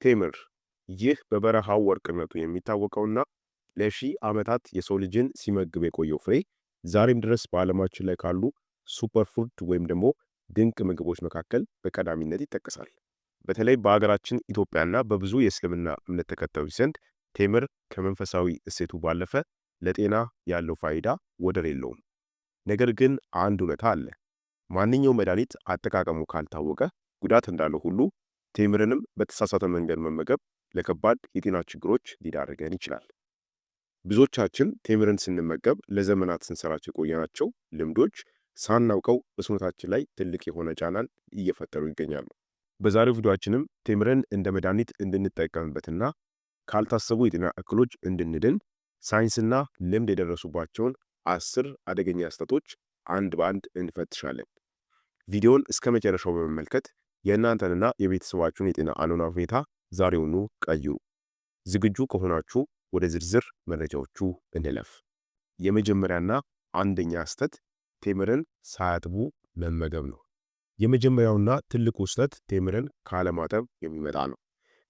ቴምር ይህ በበረሃው ወርቅነቱ የሚታወቀውና ለሺህ ዓመታት የሰው ልጅን ሲመግብ የቆየው ፍሬ ዛሬም ድረስ በዓለማችን ላይ ካሉ ሱፐርፉድ ወይም ደግሞ ድንቅ ምግቦች መካከል በቀዳሚነት ይጠቀሳል። በተለይ በሀገራችን ኢትዮጵያና በብዙ የእስልምና እምነት ተከታዮች ዘንድ ቴምር ከመንፈሳዊ እሴቱ ባለፈ ለጤና ያለው ፋይዳ ወደር የለውም። ነገር ግን አንድ እውነታ አለ። ማንኛውም መድኃኒት አጠቃቀሙ ካልታወቀ ጉዳት እንዳለው ሁሉ ቴምርንም በተሳሳተ መንገድ መመገብ ለከባድ የጤና ችግሮች ሊዳርገን ይችላል። ብዙዎቻችን ቴምርን ስንመገብ ለዘመናት ስንሰራቸው የቆየናቸው ልምዶች ሳናውቀው በሰውነታችን ላይ ትልቅ የሆነ ጫናን እየፈጠሩ ይገኛሉ። በዛሬው ቪዲዮአችንም ቴምርን እንደ መድኃኒት እንድንጠቀምበትና ካልታሰቡ የጤና እክሎች እንድንድን ሳይንስና ልምድ የደረሱባቸውን 10 አደገኛ ስህተቶች አንድ በአንድ እንፈትሻለን። ቪዲዮውን እስከ መጨረሻው በመመልከት የእናንተንና የቤተሰባችሁን የጤና አኗኗር ሁኔታ ዛሬውኑ ቀይሩ። ዝግጁ ከሆናችሁ ወደ ዝርዝር መረጃዎቹ እንለፍ። የመጀመሪያና አንደኛ ስህተት ቴምርን ሳያጥቡ መመገብ ነው። የመጀመሪያውና ትልቁ ስህተት ቴምርን ካለማጠብ የሚመጣ ነው።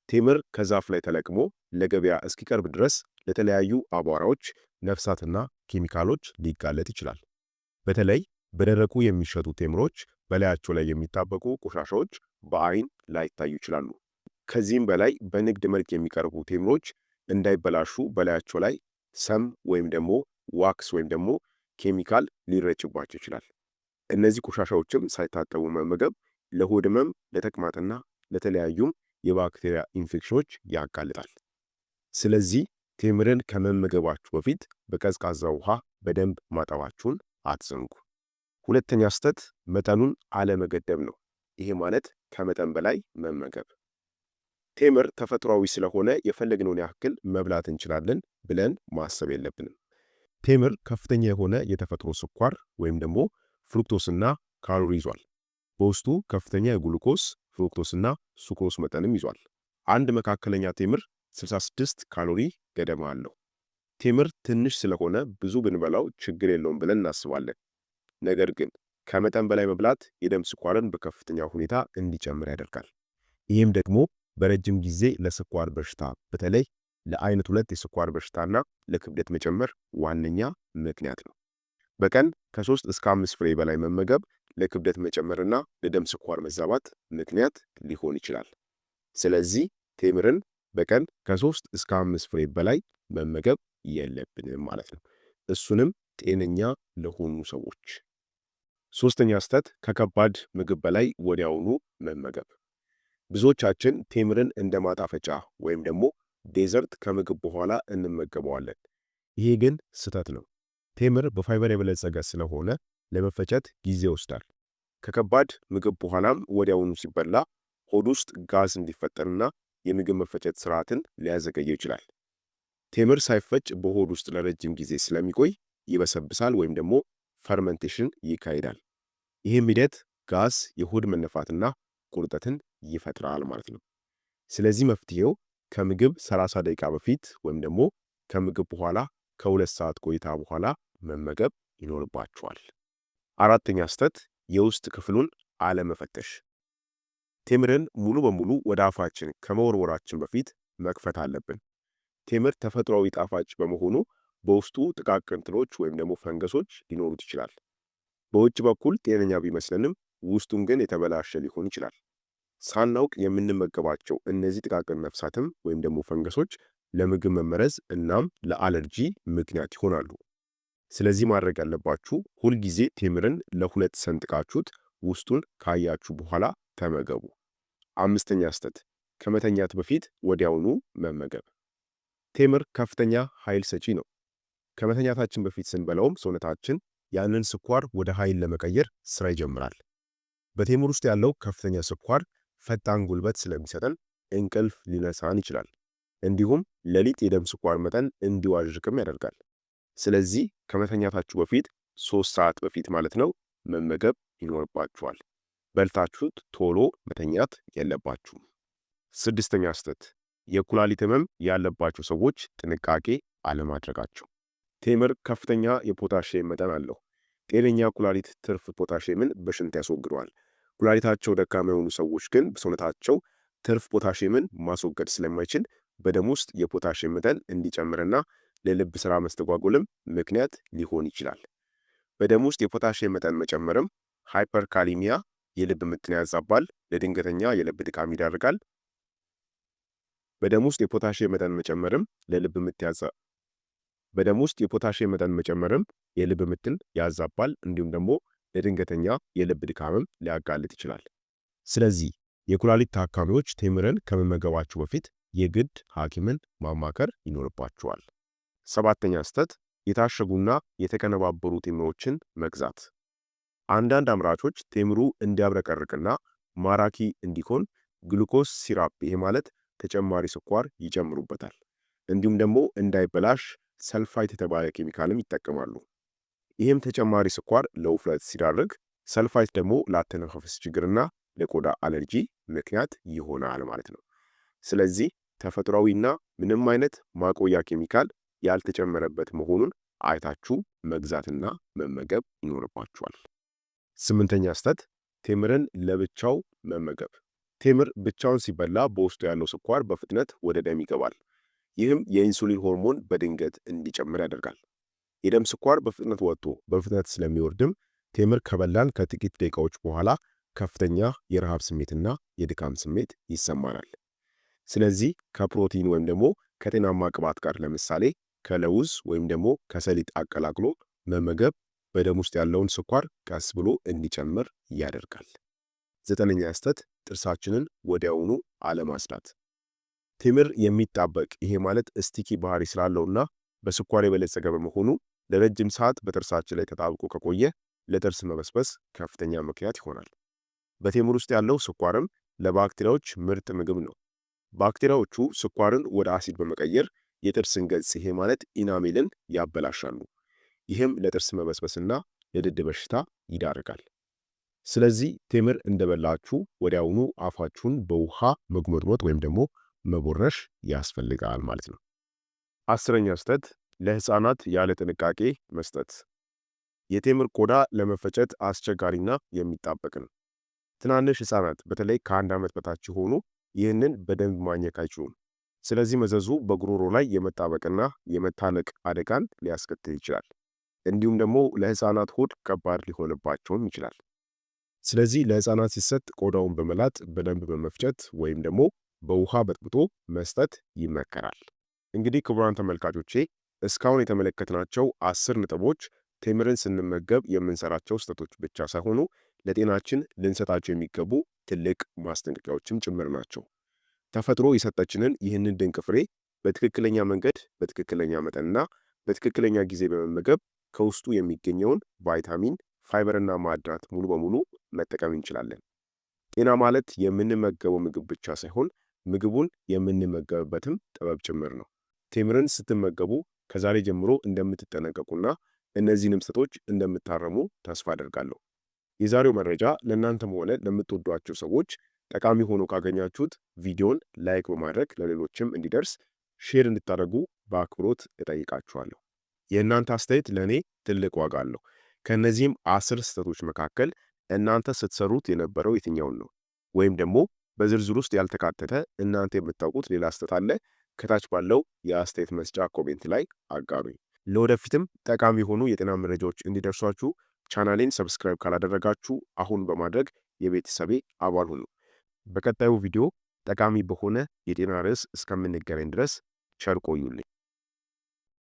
ቴምር ከዛፍ ላይ ተለቅሞ ለገበያ እስኪቀርብ ድረስ ለተለያዩ አቧራዎች፣ ነፍሳትና ኬሚካሎች ሊጋለጥ ይችላል። በተለይ በደረቁ የሚሸጡ ቴምሮች በላያቸው ላይ የሚጣበቁ ቆሻሻዎች በአይን ላይታዩ ይችላሉ። ከዚህም በላይ በንግድ መልክ የሚቀርቡ ቴምሮች እንዳይበላሹ በላያቸው ላይ ሰም ወይም ደግሞ ዋክስ ወይም ደግሞ ኬሚካል ሊረጭባቸው ይችላል። እነዚህ ቆሻሻዎችም ሳይታጠቡ መመገብ ለሆድ ህመም፣ ለተቅማጥና ለተለያዩም የባክቴሪያ ኢንፌክሽኖች ያጋልጣል። ስለዚህ ቴምርን ከመመገባችሁ በፊት በቀዝቃዛ ውሃ በደንብ ማጠባችሁን አትዘንጉ። ሁለተኛ ስህተት መጠኑን አለመገደብ ነው። ይሄ ማለት ከመጠን በላይ መመገብ። ቴምር ተፈጥሯዊ ስለሆነ የፈለግነውን ያክል መብላት እንችላለን ብለን ማሰብ የለብንም። ቴምር ከፍተኛ የሆነ የተፈጥሮ ስኳር ወይም ደግሞ ፍሩክቶስና ካሎሪ ይዟል። በውስጡ ከፍተኛ የግሉኮስ ፍሩክቶስና ሱክሮስ መጠንም ይዟል። አንድ መካከለኛ ቴምር 66 ካሎሪ ገደማ አለው። ቴምር ትንሽ ስለሆነ ብዙ ብንበላው ችግር የለውም ብለን እናስባለን። ነገር ግን ከመጠን በላይ መብላት የደም ስኳርን በከፍተኛ ሁኔታ እንዲጨምር ያደርጋል። ይህም ደግሞ በረጅም ጊዜ ለስኳር በሽታ በተለይ ለአይነት 2 የስኳር በሽታና ለክብደት መጨመር ዋነኛ ምክንያት ነው። በቀን ከ3 እስከ 5 ፍሬ በላይ መመገብ ለክብደት መጨመርና ለደም ስኳር መዛባት ምክንያት ሊሆን ይችላል። ስለዚህ ቴምርን በቀን ከ3 እስከ 5 ፍሬ በላይ መመገብ የለብንም ማለት ነው። እሱንም ጤነኛ ለሆኑ ሰዎች። ሶስተኛ ስህተት ከከባድ ምግብ በላይ ወዲያውኑ መመገብ። ብዙዎቻችን ቴምርን እንደ ማጣፈጫ ወይም ደግሞ ዴዘርት ከምግብ በኋላ እንመገበዋለን። ይሄ ግን ስህተት ነው። ቴምር በፋይበር የበለጸገ ስለሆነ ለመፈጨት ጊዜ ይወስዳል። ከከባድ ምግብ በኋላም ወዲያውኑ ሲበላ ሆድ ውስጥ ጋዝ እንዲፈጠርና የምግብ መፈጨት ስርዓትን ሊያዘገየው ይችላል። ቴምር ሳይፈጭ በሆድ ውስጥ ለረጅም ጊዜ ስለሚቆይ ይበሰብሳል ወይም ደግሞ ፈርመንቴሽን ይካሄዳል። ይህም ሂደት ጋዝ፣ የሆድ መነፋትና ቁርጠትን ይፈጥራል ማለት ነው። ስለዚህ መፍትሄው ከምግብ 30 ደቂቃ በፊት ወይም ደግሞ ከምግብ በኋላ ከ2 ሰዓት ቆይታ በኋላ መመገብ ይኖርባችኋል። አራተኛ ስህተት የውስጥ ክፍሉን አለመፈተሽ። ቴምርን ሙሉ በሙሉ ወደ አፋችን ከመወርወራችን በፊት መክፈት አለብን። ቴምር ተፈጥሯዊ ጣፋጭ በመሆኑ በውስጡ ጥቃቅን ትሎች ወይም ደግሞ ፈንገሶች ሊኖሩት ይችላል። በውጭ በኩል ጤነኛ ቢመስለንም ውስጡም ግን የተበላሸ ሊሆን ይችላል። ሳናውቅ የምንመገባቸው እነዚህ ጥቃቅን ነፍሳትም ወይም ደግሞ ፈንገሶች ለምግብ መመረዝ እናም ለአለርጂ ምክንያት ይሆናሉ። ስለዚህ ማድረግ ያለባችሁ ሁልጊዜ ቴምርን ለ2 ሰንጥቃችሁት ውስጡን ካያችሁ በኋላ ተመገቡ። አምስተኛ ስህተት ከመተኛት በፊት ወዲያውኑ መመገብ። ቴምር ከፍተኛ ኃይል ሰጪ ነው። ከመተኛታችን በፊት ስንበላውም ሰውነታችን ያንን ስኳር ወደ ኃይል ለመቀየር ስራ ይጀምራል። በቴምር ውስጥ ያለው ከፍተኛ ስኳር ፈጣን ጉልበት ስለሚሰጠን እንቅልፍ ሊነሳን ይችላል። እንዲሁም ሌሊት የደም ስኳር መጠን እንዲዋዥቅም ያደርጋል። ስለዚህ ከመተኛታችሁ በፊት 3 ሰዓት በፊት ማለት ነው መመገብ ይኖርባችኋል። በልታችሁት ቶሎ መተኛት የለባችሁም። ስድስተኛ ስህተት የኩላሊት ህመም ያለባቸው ሰዎች ጥንቃቄ አለማድረጋቸው። ቴምር ከፍተኛ የፖታሺየም መጠን አለው። ጤነኛ ኩላሊት ትርፍ ፖታሺየምን በሽንት ያስወግደዋል። ኩላሊታቸው ደካማ የሆኑ ሰዎች ግን በሰውነታቸው ትርፍ ፖታሽየምን ማስወገድ ስለማይችል በደም ውስጥ የፖታሽየም መጠን እንዲጨምርና ለልብ ስራ መስተጓጎልም ምክንያት ሊሆን ይችላል። በደም ውስጥ የፖታሽየም መጠን መጨመርም ሃይፐርካሊሚያ የልብ ምትን ያዛባል፣ ለድንገተኛ የልብ ድካም ይዳርጋል። በደም ውስጥ የፖታሽየም መጠን መጨመርም የልብ ምትን ያዛባል፣ እንዲሁም ደግሞ ለድንገተኛ የልብ ድካምም ሊያጋልጥ ይችላል። ስለዚህ የኩላሊት ታካሚዎች ቴምርን ከመመገባቸው በፊት የግድ ሐኪምን ማማከር ይኖርባቸዋል። ሰባተኛ ስህተት የታሸጉና የተቀነባበሩ ቴምሮችን መግዛት። አንዳንድ አምራቾች ቴምሩ እንዲያብረቀርቅና ማራኪ እንዲሆን ግሉኮስ ሲራፕ ይሄ ማለት ተጨማሪ ስኳር ይጨምሩበታል። እንዲሁም ደግሞ እንዳይበላሽ ሰልፋይት የተባለ ኬሚካልም ይጠቀማሉ። ይህም ተጨማሪ ስኳር ለውፍረት ሲዳርግ፣ ሰልፋይት ደግሞ ለአተነፋፈስ ችግርና ለቆዳ አለርጂ ምክንያት ይሆናል ማለት ነው። ስለዚህ ተፈጥሯዊና ምንም አይነት ማቆያ ኬሚካል ያልተጨመረበት መሆኑን አይታችሁ መግዛትና መመገብ ይኖርባችኋል። ስምንተኛ ስህተት ቴምርን ለብቻው መመገብ። ቴምር ብቻውን ሲበላ በውስጡ ያለው ስኳር በፍጥነት ወደ ደም ይገባል። ይህም የኢንሱሊን ሆርሞን በድንገት እንዲጨምር ያደርጋል። የደም ስኳር በፍጥነት ወጥቶ በፍጥነት ስለሚወርድም ቴምር ከበላን ከጥቂት ደቂቃዎች በኋላ ከፍተኛ የረሃብ ስሜትና የድካም ስሜት ይሰማናል። ስለዚህ ከፕሮቲን ወይም ደግሞ ከጤናማ ቅባት ጋር ለምሳሌ ከለውዝ ወይም ደግሞ ከሰሊጥ አቀላቅሎ መመገብ በደም ውስጥ ያለውን ስኳር ቀስ ብሎ እንዲጨምር ያደርጋል። ዘጠነኛ ስህተት ጥርሳችንን ወዲያውኑ አለማጽዳት። ቴምር የሚጣበቅ ይሄ ማለት ስቲኪ ባህሪ ስላለውና በስኳር የበለጸገ በመሆኑ ለረጅም ሰዓት በጥርሳችን ላይ ተጣብቆ ከቆየ ለጥርስ መበስበስ ከፍተኛ ምክንያት ይሆናል። በቴምር ውስጥ ያለው ስኳርም ለባክቴሪያዎች ምርጥ ምግብ ነው። ባክቴሪያዎቹ ስኳርን ወደ አሲድ በመቀየር የጥርስን ገጽ ይሄ ማለት ኢናሜልን ያበላሻሉ። ይህም ለጥርስ መበስበስና ለድድ በሽታ ይዳርጋል። ስለዚህ ቴምር እንደበላችሁ ወዲያውኑ አፋችሁን በውሃ መጉመጥመጥ ወይም ደግሞ መቦረሽ ያስፈልጋል ማለት ነው። አስረኛ ስህተት ለህፃናት ያለ ጥንቃቄ መስጠት። የቴምር ቆዳ ለመፈጨት አስቸጋሪና የሚጣበቅ ነው። ትናንሽ ህፃናት በተለይ ከ1 ዓመት በታች የሆኑ ይህንን በደንብ ማኘክ አይችሉም። ስለዚህ መዘዙ በጉሮሮ ላይ የመጣበቅና የመታነቅ አደጋን ሊያስከትል ይችላል። እንዲሁም ደግሞ ለህፃናት ሆድ ከባድ ሊሆንባቸውም ይችላል። ስለዚህ ለህፃናት ሲሰጥ ቆዳውን በመላጥ በደንብ በመፍጨት ወይም ደግሞ በውሃ በጥብጦ መስጠት ይመከራል። እንግዲህ ክቡራን ተመልካቾቼ እስካሁን የተመለከትናቸው 10 ነጥቦች ቴምርን ስንመገብ የምንሰራቸው ስህተቶች ብቻ ሳይሆኑ ለጤናችን ልንሰጣቸው የሚገቡ ትልቅ ማስጠንቀቂያዎችም ጭምር ናቸው። ተፈጥሮ የሰጠችንን ይህንን ድንቅ ፍሬ በትክክለኛ መንገድ፣ በትክክለኛ መጠንና በትክክለኛ ጊዜ በመመገብ ከውስጡ የሚገኘውን ቫይታሚን፣ ፋይበርና ማዕድናት ሙሉ በሙሉ መጠቀም እንችላለን። ጤና ማለት የምንመገበው ምግብ ብቻ ሳይሆን ምግቡን የምንመገብበትም ጥበብ ጭምር ነው። ቴምርን ስትመገቡ ከዛሬ ጀምሮ እንደምትጠነቀቁና እነዚህንም ስህተቶች እንደምታረሙ ተስፋ አደርጋለሁ። የዛሬው መረጃ ለእናንተም ሆነ ለምትወዷቸው ሰዎች ጠቃሚ ሆኖ ካገኛችሁት ቪዲዮን ላይክ በማድረግ ለሌሎችም እንዲደርስ ሼር እንድታደርጉ በአክብሮት እጠይቃችኋለሁ። የእናንተ አስተያየት ለእኔ ትልቅ ዋጋ አለው። ከእነዚህም 10 ስህተቶች መካከል እናንተ ስትሰሩት የነበረው የትኛውን ነው? ወይም ደግሞ በዝርዝር ውስጥ ያልተካተተ እናንተ የምታውቁት ሌላ ስህተት አለ? ከታች ባለው የአስተያየት መስጫ ኮሜንት ላይ አጋሩኝ። ለወደፊትም ጠቃሚ የሆኑ የጤና መረጃዎች እንዲደርሷችሁ ቻናሌን ሰብስክራይብ ካላደረጋችሁ አሁን በማድረግ የቤተሰቤ አባል ሁኑ። በቀጣዩ ቪዲዮ ጠቃሚ በሆነ የጤና ርዕስ እስከምንገናኝ ድረስ ቸር ቆዩልኝ።